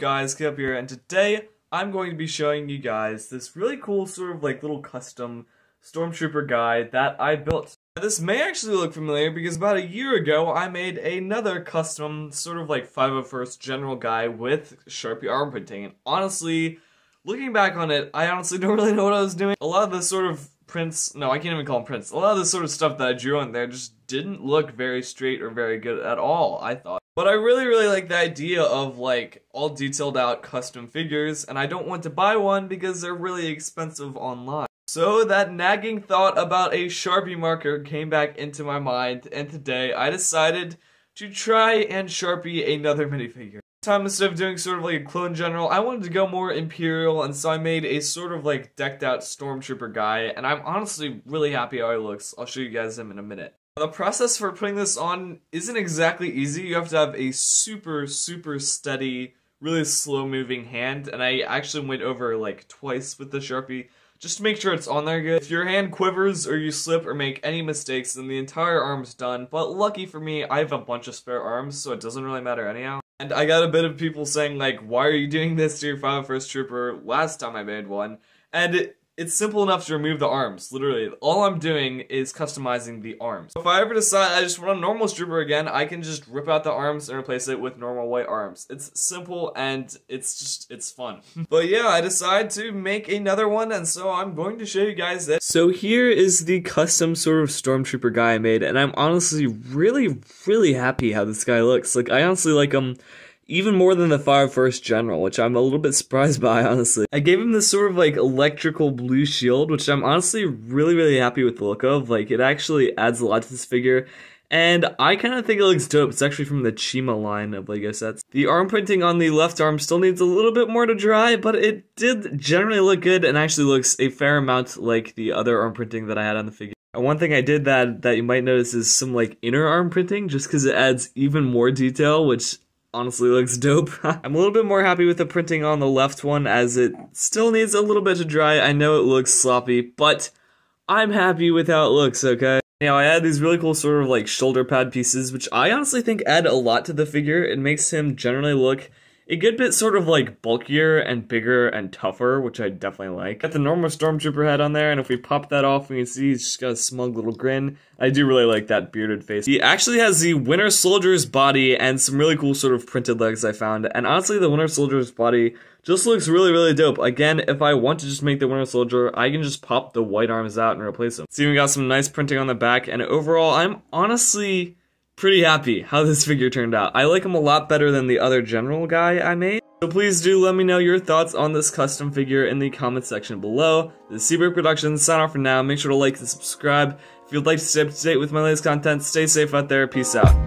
guys, Kip here, and today I'm going to be showing you guys this really cool sort of like little custom stormtrooper guy that I built. Now, this may actually look familiar because about a year ago I made another custom sort of like 501st general guy with Sharpie arm printing, and honestly, looking back on it, I honestly don't really know what I was doing. A lot of this sort of prints, no, I can't even call them prints, a lot of this sort of stuff that I drew on there just didn't look very straight or very good at all, I thought. But I really like the idea of like all detailed out custom figures, and I don't want to buy one because they're really expensive online. So that nagging thought about a Sharpie marker came back into my mind, and today I decided to try and Sharpie another minifigure. This time, instead of doing sort of like a clone general, I wanted to go more Imperial, and so I made a sort of like decked out stormtrooper guy, and I'm honestly really happy how he looks. I'll show you guys him in a minute. The process for putting this on isn't exactly easy. You have to have a super steady, really slow moving hand, and I actually went over like twice with the Sharpie just to make sure it's on there good. If your hand quivers or you slip or make any mistakes, then the entire arm's done, but lucky for me, I have a bunch of spare arms, so it doesn't really matter anyhow. And I got a bit of people saying like, why are you doing this to your 501st Trooper last time I made one? And it's simple enough to remove the arms, literally. All I'm doing is customizing the arms. If I ever decide I just want a normal Trooper again, I can just rip out the arms and replace it with normal white arms. It's simple and it's fun. But yeah, I decided to make another one, and so I'm going to show you guys this. So here is the custom sort of Stormtrooper guy I made, and I'm honestly really happy how this guy looks. Like, I honestly like him even more than the 501st General, which I'm a little bit surprised by, honestly. I gave him this sort of like electrical blue shield, which I'm honestly really happy with the look of. Like, it actually adds a lot to this figure, and I kind of think it looks dope. It's actually from the Chima line of Lego sets. The arm printing on the left arm still needs a little bit more to dry, but it did generally look good and actually looks a fair amount like the other arm printing that I had on the figure. And one thing I did that you might notice is some like inner arm printing, just because it adds even more detail, which honestly looks dope. I'm a little bit more happy with the printing on the left one, as it still needs a little bit to dry. I know it looks sloppy, but I'm happy with how it looks, okay? Now, I add these really cool sort of like shoulder pad pieces, which I honestly think add a lot to the figure. It makes him generally look a good bit sort of like bulkier and bigger and tougher, which I definitely like. Got the normal Stormtrooper head on there, and if we pop that off, we can see he's just got a smug little grin. I do really like that bearded face. He actually has the Winter Soldier's body and some really cool sort of printed legs I found, and honestly the Winter Soldier's body just looks really dope. Again, if I want to just make the Winter Soldier, I can just pop the white arms out and replace them. See, we got some nice printing on the back, and overall, I'm honestly pretty happy how this figure turned out. I like him a lot better than the other general guy I made. So please do let me know your thoughts on this custom figure in the comment section below. This is Seabrook Productions, sign off for now. Make sure to like and subscribe. If you'd like to stay up to date with my latest content, stay safe out there. Peace out.